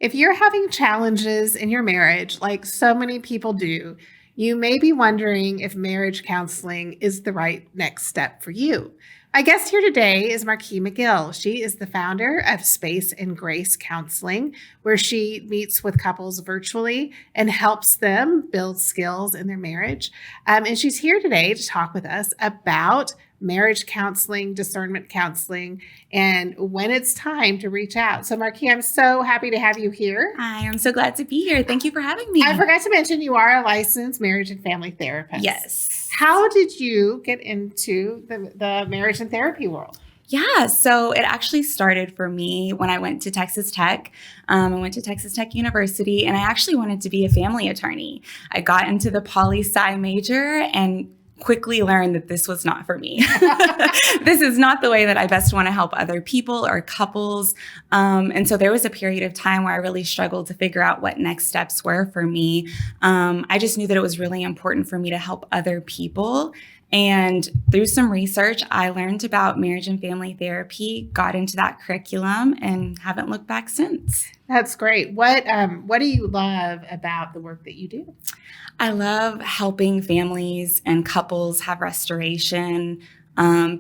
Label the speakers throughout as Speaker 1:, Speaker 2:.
Speaker 1: If you're having challenges in your marriage, like so many people do, you may be wondering if marriage counseling is the right next step for you. My guest here today is MarQui McGill. She is the founder of Space and Grace Counseling, where she meets with couples virtually and helps them build skills in their marriage. And she's here today to talk with us about marriage counseling, discernment counseling, and when it's time to reach out. So MarQui, I'm so happy to have you here.
Speaker 2: Hi, I'm so glad to be here. Thank you for having me.
Speaker 1: I forgot to mention you are a licensed marriage and family therapist.
Speaker 2: Yes.
Speaker 1: How did you get into the marriage and therapy world?
Speaker 2: Yeah, so it actually started for me when I went to Texas Tech. I went to Texas Tech University, and I actually wanted to be a family attorney. I got into the poli-sci major and quickly learned that this was not for me. This is not the way that I best want to help other people or couples. And so there was a period of time where I really struggled to figure out what next steps were for me. I just knew that it was really important for me to help other people. And through some research, I learned about marriage and family therapy, got into that curriculum, and haven't looked back since.
Speaker 1: That's great. What do you love about the work that you do?
Speaker 2: I love helping families and couples have restoration,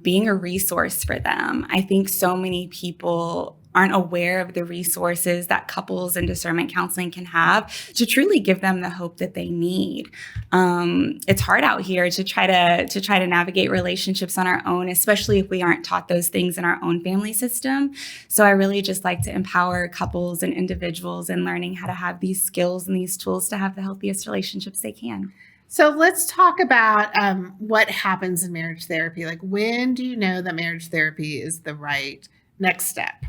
Speaker 2: being a resource for them. I think so many people aren't aware of the resources that couples and discernment counseling can have to truly give them the hope that they need. It's hard out here to try to navigate relationships on our own, especially if we aren't taught those things in our own family system. So I really just like to empower couples and individuals in learning how to have these skills and these tools to have the healthiest relationships they can.
Speaker 1: So let's talk about what happens in marriage therapy. Like, when do you know that marriage therapy is the right next step?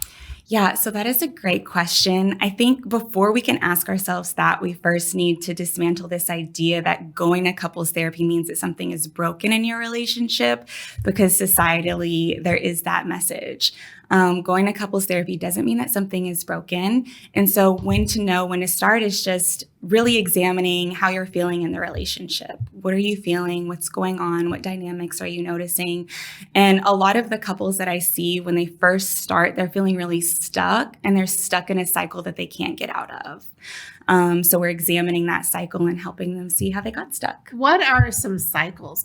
Speaker 2: Yeah, so that is a great question. I think before we can ask ourselves that, we first need to dismantle this idea that going to couples therapy means that something is broken in your relationship, because societally there is that message. Going to couples therapy doesn't mean that something is broken. And so when to know when to start is just really examining how you're feeling in the relationship. What are you feeling? What's going on? What dynamics are you noticing? And a lot of the couples that I see when they first start, they're feeling really stuck, and they're stuck in a cycle that they can't get out of. So we're examining that cycle and helping them see how they got stuck.
Speaker 1: What are some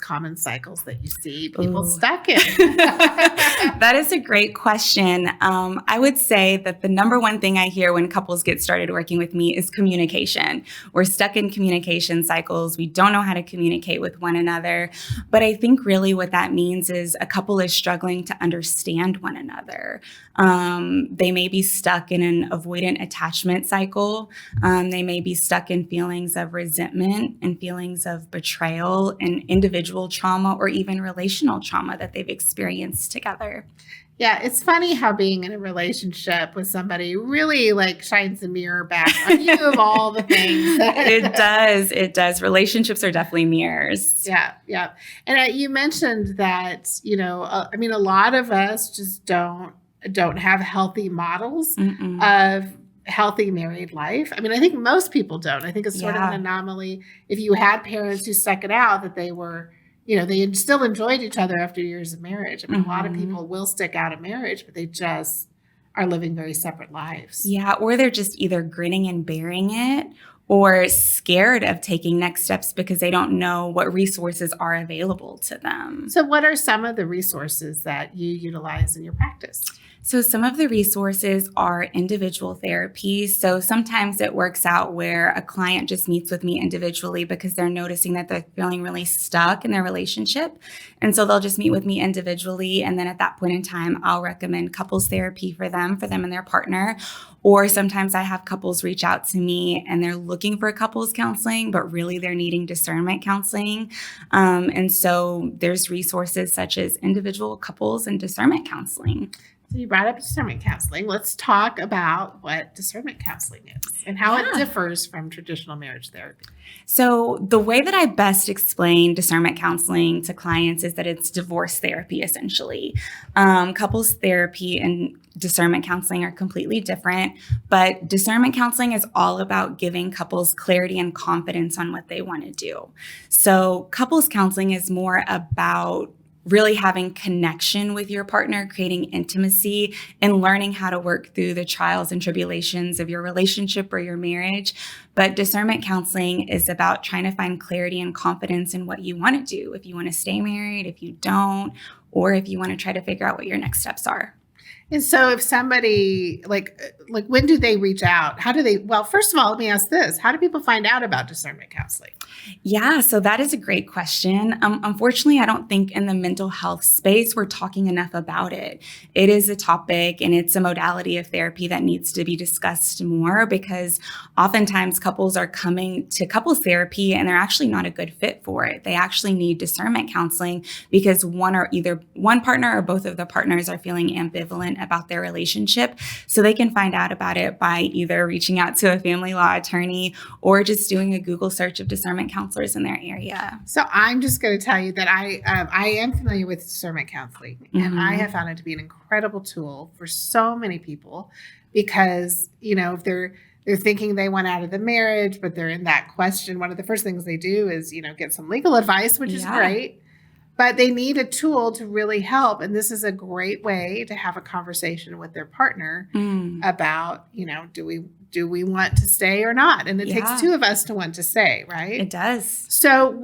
Speaker 1: common cycles that you see people stuck in?
Speaker 2: That is a great question. I would say that the number one thing I hear when couples get started working with me is communication. We're stuck in communication cycles. We don't know how to communicate with one another. But I think really what that means is a couple is struggling to understand one another. They may be stuck in an avoidant attachment cycle. They may be stuck in feelings of resentment and feelings of betrayal and individual trauma or even relational trauma that they've experienced together.
Speaker 1: Yeah, it's funny how being in a relationship with somebody really shines a mirror back on you of all the things.
Speaker 2: It does. Relationships are definitely mirrors.
Speaker 1: Yeah. And you mentioned that, a lot of us just don't have healthy models of healthy married life. I think most people don't. I think it's sort of an anomaly. If you had parents who stuck it out, that they were, they still enjoyed each other after years of marriage. A lot of people will stick out of marriage, but they just are living very separate lives.
Speaker 2: Yeah, or they're just either grinning and bearing it or scared of taking next steps because they don't know what resources are available to them.
Speaker 1: So what are some of the resources that you utilize in your practice?
Speaker 2: So some of the resources are individual therapy. So sometimes it works out where a client just meets with me individually because they're noticing that they're feeling really stuck in their relationship. And so they'll just meet with me individually. And then at that point in time, I'll recommend couples therapy for them and their partner. Or sometimes I have couples reach out to me and they're looking for couples counseling, but really they're needing discernment counseling. And so there's resources such as individual couples and discernment counseling.
Speaker 1: So you brought up discernment counseling. Let's talk about what discernment counseling is and how it differs from traditional marriage therapy.
Speaker 2: So the way that I best explain discernment counseling to clients is that it's divorce therapy, essentially. Couples therapy and discernment counseling are completely different, but discernment counseling is all about giving couples clarity and confidence on what they want to do. So couples counseling is more about really having connection with your partner, creating intimacy, and learning how to work through the trials and tribulations of your relationship or your marriage. But discernment counseling is about trying to find clarity and confidence in what you want to do. If you want to stay married, if you don't, or if you want to try to figure out what your next steps are.
Speaker 1: And so if somebody like when do they reach out? How do they, well, first of all, let me ask this. How do people find out about discernment counseling?
Speaker 2: Yeah, so that is a great question. Unfortunately, I don't think in the mental health space we're talking enough about it. It is a topic and it's a modality of therapy that needs to be discussed more, because oftentimes couples are coming to couples therapy and they're actually not a good fit for it. They actually need discernment counseling because one partner or both of the partners are feeling ambivalent about their relationship. So they can find out about it by either reaching out to a family law attorney or just doing a Google search of discernment counselors in their area.
Speaker 1: So I'm just going to tell you that I am familiar with discernment counseling, and I have found it to be an incredible tool for so many people, because, if they're thinking they want out of the marriage, but they're in that question, one of the first things they do is, get some legal advice, which is great, but they need a tool to really help. And this is a great way to have a conversation with their partner about, do we want to stay or not? And it takes two of us to want to stay, right?
Speaker 2: It does.
Speaker 1: So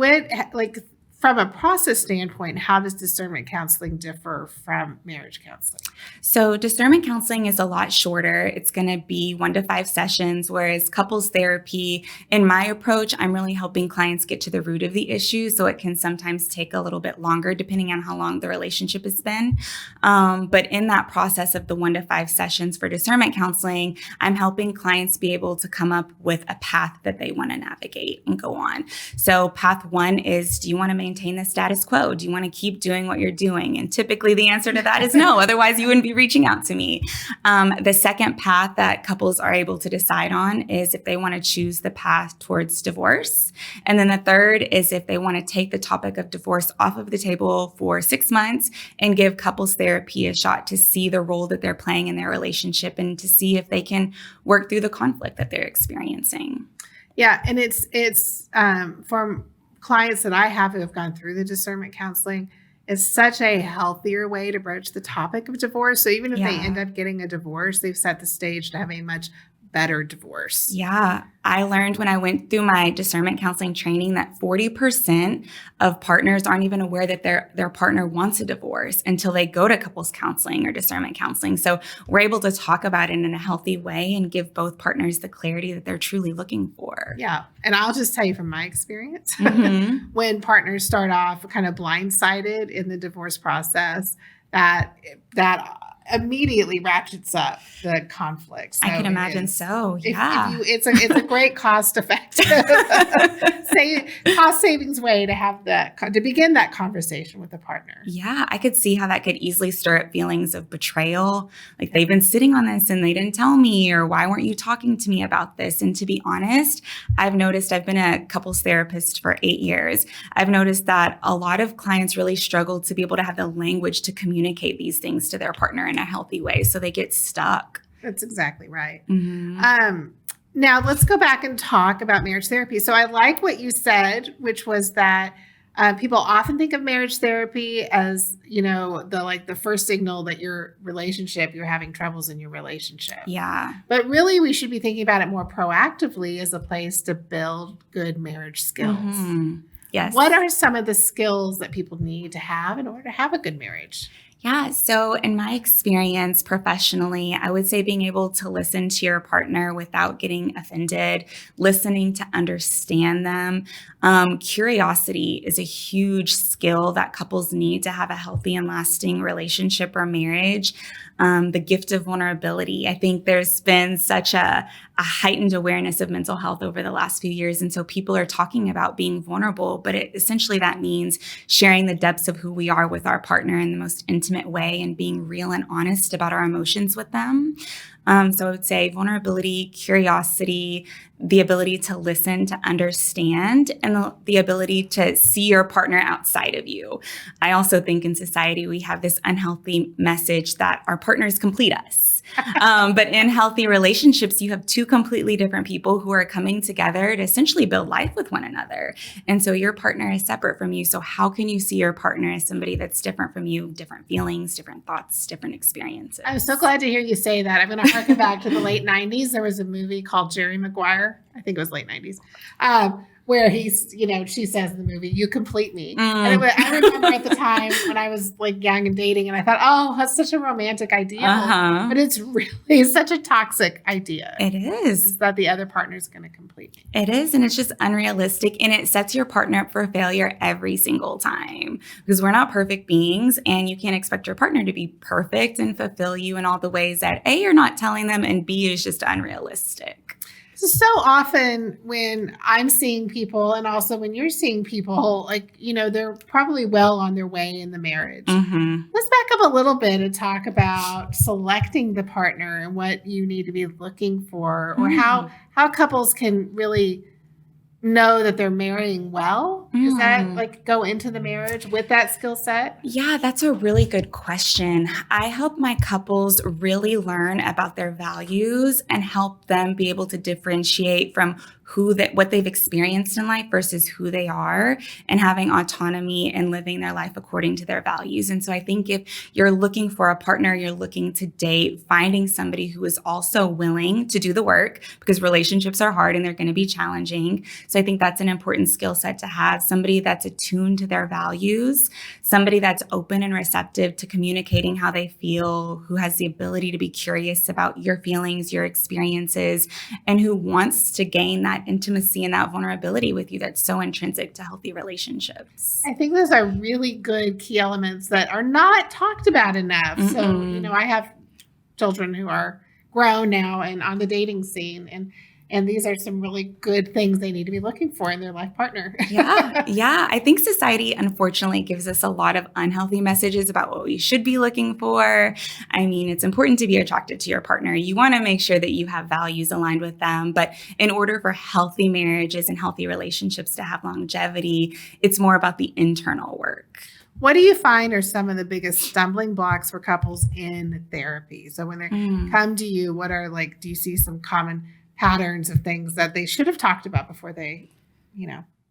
Speaker 1: from a process standpoint, how does discernment counseling differ from marriage counseling?
Speaker 2: So discernment counseling is a lot shorter. It's going to be 1 to 5 sessions, whereas couples therapy, in my approach, I'm really helping clients get to the root of the issue. So it can sometimes take a little bit longer depending on how long the relationship has been. But in that process of the 1 to 5 sessions for discernment counseling, I'm helping clients be able to come up with a path that they want to navigate and go on. So path 1 is, do you want to maintain the status quo? Do you want to keep doing what you're doing? And typically the answer to that is no. Otherwise, you wouldn't be reaching out to me. The second path that couples are able to decide on is if they want to choose the path towards divorce. And then the third is if they want to take the topic of divorce off of the table for 6 months and give couples therapy a shot to see the role that they're playing in their relationship and to see if they can work through the conflict that they're experiencing.
Speaker 1: Yeah. And it's from clients that I have who have gone through the discernment counseling, it's such a healthier way to broach the topic of divorce. So even if they end up getting a divorce, they've set the stage to have a much better divorce.
Speaker 2: Yeah. I learned when I went through my discernment counseling training that 40% of partners aren't even aware that their partner wants a divorce until they go to couples counseling or discernment counseling. So we're able to talk about it in a healthy way and give both partners the clarity that they're truly looking for.
Speaker 1: Yeah. And I'll just tell you from my experience, when partners start off kind of blindsided in the divorce process, that immediely ratchets up the conflict. So
Speaker 2: I can imagine so. Yeah.
Speaker 1: It's a great cost-effective cost savings way to begin that conversation with the partner.
Speaker 2: Yeah, I could see how that could easily stir up feelings of betrayal. Like, they've been sitting on this and they didn't tell me, or why weren't you talking to me about this? And to be honest, I've noticed, I've been a couples therapist for 8 years. I've noticed that a lot of clients really struggle to be able to have the language to communicate these things to their partner in a healthy way. So they get stuck.
Speaker 1: That's exactly right. Now let's go back and talk about marriage therapy. So I like what you said, which was that people often think of marriage therapy as, the first signal that you're having troubles in your relationship.
Speaker 2: Yeah.
Speaker 1: But really, we should be thinking about it more proactively as a place to build good marriage skills.
Speaker 2: Yes.
Speaker 1: What are some of the skills that people need to have in order to have a good marriage?
Speaker 2: Yeah. So in my experience professionally, I would say being able to listen to your partner without getting offended, listening to understand them. Curiosity is a huge skill that couples need to have a healthy and lasting relationship or marriage. The gift of vulnerability. I think there's been such a heightened awareness of mental health over the last few years. And so people are talking about being vulnerable, but essentially that means sharing the depths of who we are with our partner in the most intimate way and being real and honest about our emotions with them. So I would say vulnerability, curiosity, the ability to listen, to understand, and the ability to see your partner outside of you. I also think in society, we have this unhealthy message that our partners complete us. works. But in healthy relationships, you have two completely different people who are coming together to essentially build life with one another. And so your partner is separate from you. So how can you see your partner as somebody that's different from you, different feelings, different thoughts, different experiences?
Speaker 1: I'm so glad to hear you say that. I'm going to harken back to the late 90s. There was a movie called Jerry Maguire. I think it was late 90s. Where he's, she says in the movie, "You complete me." And I remember at the time when I was like young and dating, and I thought, oh, that's such a romantic idea. But it's really such a toxic idea.
Speaker 2: It is
Speaker 1: that the other partner is going to complete me.
Speaker 2: It is. And it's just unrealistic. And it sets your partner up for failure every single time because we're not perfect beings and you can't expect your partner to be perfect and fulfill you in all the ways that A, you're not telling them, and B, is just unrealistic.
Speaker 1: So often when I'm seeing people and also when you're seeing people, like, they're probably well on their way in the marriage. Let's back up a little bit and talk about selecting the partner and what you need to be looking for, or how couples can really know that they're marrying well. Does that go into the marriage with that skill set?
Speaker 2: Yeah, that's a really good question. I help my couples really learn about their values and help them be able to differentiate from what they've experienced in life versus who they are, and having autonomy and living their life according to their values. And so I think if you're looking for a partner, you're looking to date, finding somebody who is also willing to do the work, because relationships are hard and they're going to be challenging. So I think that's an important skill set to have, somebody that's attuned to their values, somebody that's open and receptive to communicating how they feel, who has the ability to be curious about your feelings, your experiences, and who wants to gain that intimacy and that vulnerability with you that's so intrinsic to healthy relationships.
Speaker 1: I think those are really good key elements that are not talked about enough. So, I have children who are grown now and on the dating scene, and these are some really good things they need to be looking for in their life partner.
Speaker 2: Yeah. I think society, unfortunately, gives us a lot of unhealthy messages about what we should be looking for. I mean, it's important to be attracted to your partner. You want to make sure that you have values aligned with them. But in order for healthy marriages and healthy relationships to have longevity, it's more about the internal work.
Speaker 1: What do you find are some of the biggest stumbling blocks for couples in therapy? So when they come to you, what are do you see some common patterns of things that they should have talked about before they,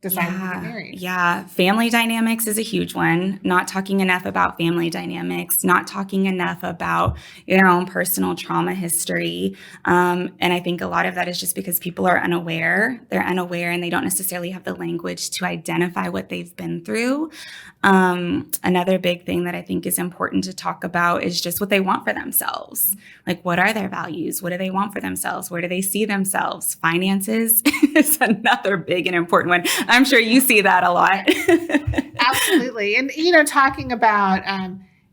Speaker 1: decided to get married?
Speaker 2: Yeah. Family dynamics is a huge one. Not talking enough about family dynamics, not talking enough about your own personal trauma history. And I think a lot of that is just because people are unaware. They're unaware and they don't necessarily have the language to identify what they've been through. Another big thing that I think is important to talk about is just what they want for themselves. Like, what are their values? What do they want for themselves? Where do they see themselves? Finances is another big and important one. I'm sure you see that a lot.
Speaker 1: Absolutely. And, talking about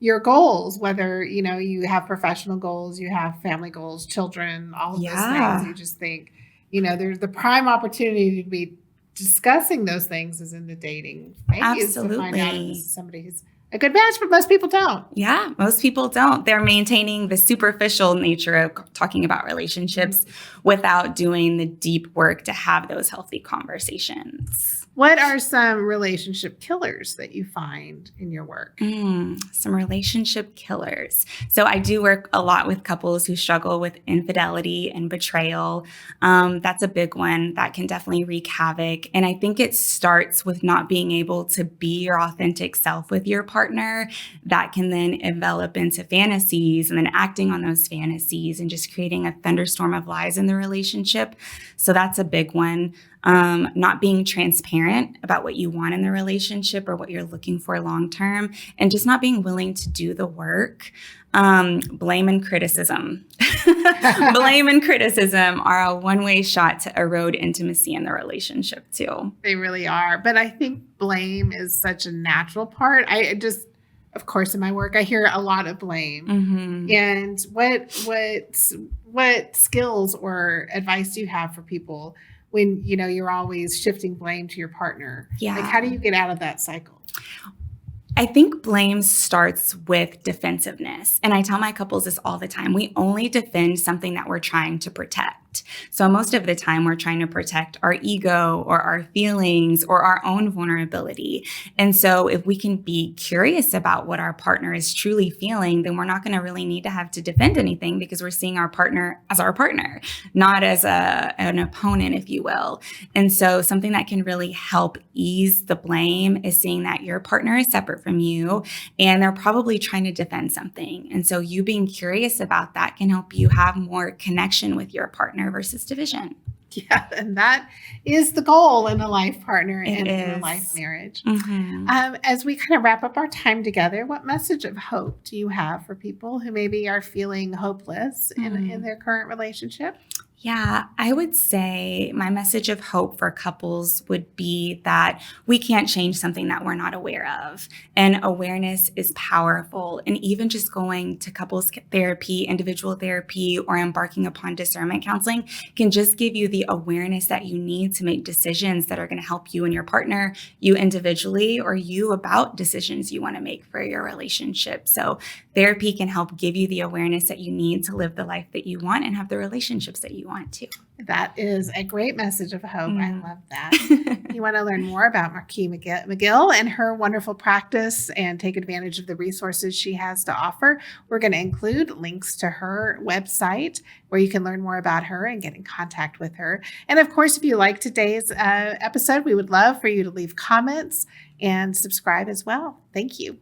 Speaker 1: your goals, whether, you have professional goals, you have family goals, children, all of those things, you just think, there's the prime opportunity to be discussing those things is in the dating phase.
Speaker 2: Absolutely.
Speaker 1: To find out if this is somebody who's a good match, but most people don't.
Speaker 2: Yeah, most people don't. They're maintaining the superficial nature of talking about relationships without doing the deep work to have those healthy conversations.
Speaker 1: What are some relationship killers that you find in your work?
Speaker 2: Some relationship killers. So I do work a lot with couples who struggle with infidelity and betrayal. That's a big one that can definitely wreak havoc. And I think it starts with not being able to be your authentic self with your partner. That can then envelop into fantasies and then acting on those fantasies and just creating a thunderstorm of lies in the relationship. So that's a big one. Not being transparent about what you want in the relationship or what you're looking for long term, and just not being willing to do the work. Blame and criticism. Blame and criticism are a one-way shot to erode intimacy in the relationship too.
Speaker 1: They really are. But I think blame is such a natural part. Of course, in my work, I hear a lot of blame. And what skills or advice do you have for people when, you're always shifting blame to your partner?
Speaker 2: Yeah.
Speaker 1: How do you get out of that cycle?
Speaker 2: I think blame starts with defensiveness. And I tell my couples this all the time. We only defend something that we're trying to protect. protect. So most of the time we're trying to protect our ego or our feelings or our own vulnerability. And so if we can be curious about what our partner is truly feeling, then we're not going to really need to have to defend anything because we're seeing our partner as our partner, not as an opponent, if you will. And so something that can really help ease the blame is seeing that your partner is separate from you and they're probably trying to defend something. And so you being curious about that can help you have more connection with your partner versus division.
Speaker 1: Yeah, and that is the goal in a life partner and in a
Speaker 2: is.
Speaker 1: life marriage.
Speaker 2: Mm-hmm.
Speaker 1: As we kind of wrap up our time together, what message of hope do you have for people who maybe are feeling hopeless in their current relationship?
Speaker 2: Yeah, I would say my message of hope for couples would be that we can't change something that we're not aware of. And awareness is powerful. And even just going to couples therapy, individual therapy, or embarking upon discernment counseling can just give you the awareness that you need to make decisions that are going to help you and your partner, you individually, or you about decisions you want to make for your relationship. So therapy can help give you the awareness that you need to live the life that you want and have the relationships that you want to.
Speaker 1: That is a great message of hope. I love that. You want to learn more about MarQui McGill and her wonderful practice and take advantage of the resources she has to offer. We're going to include links to her website where you can learn more about her and get in contact with her. And of course, if you like today's episode, we would love for you to leave comments and subscribe as well. Thank you.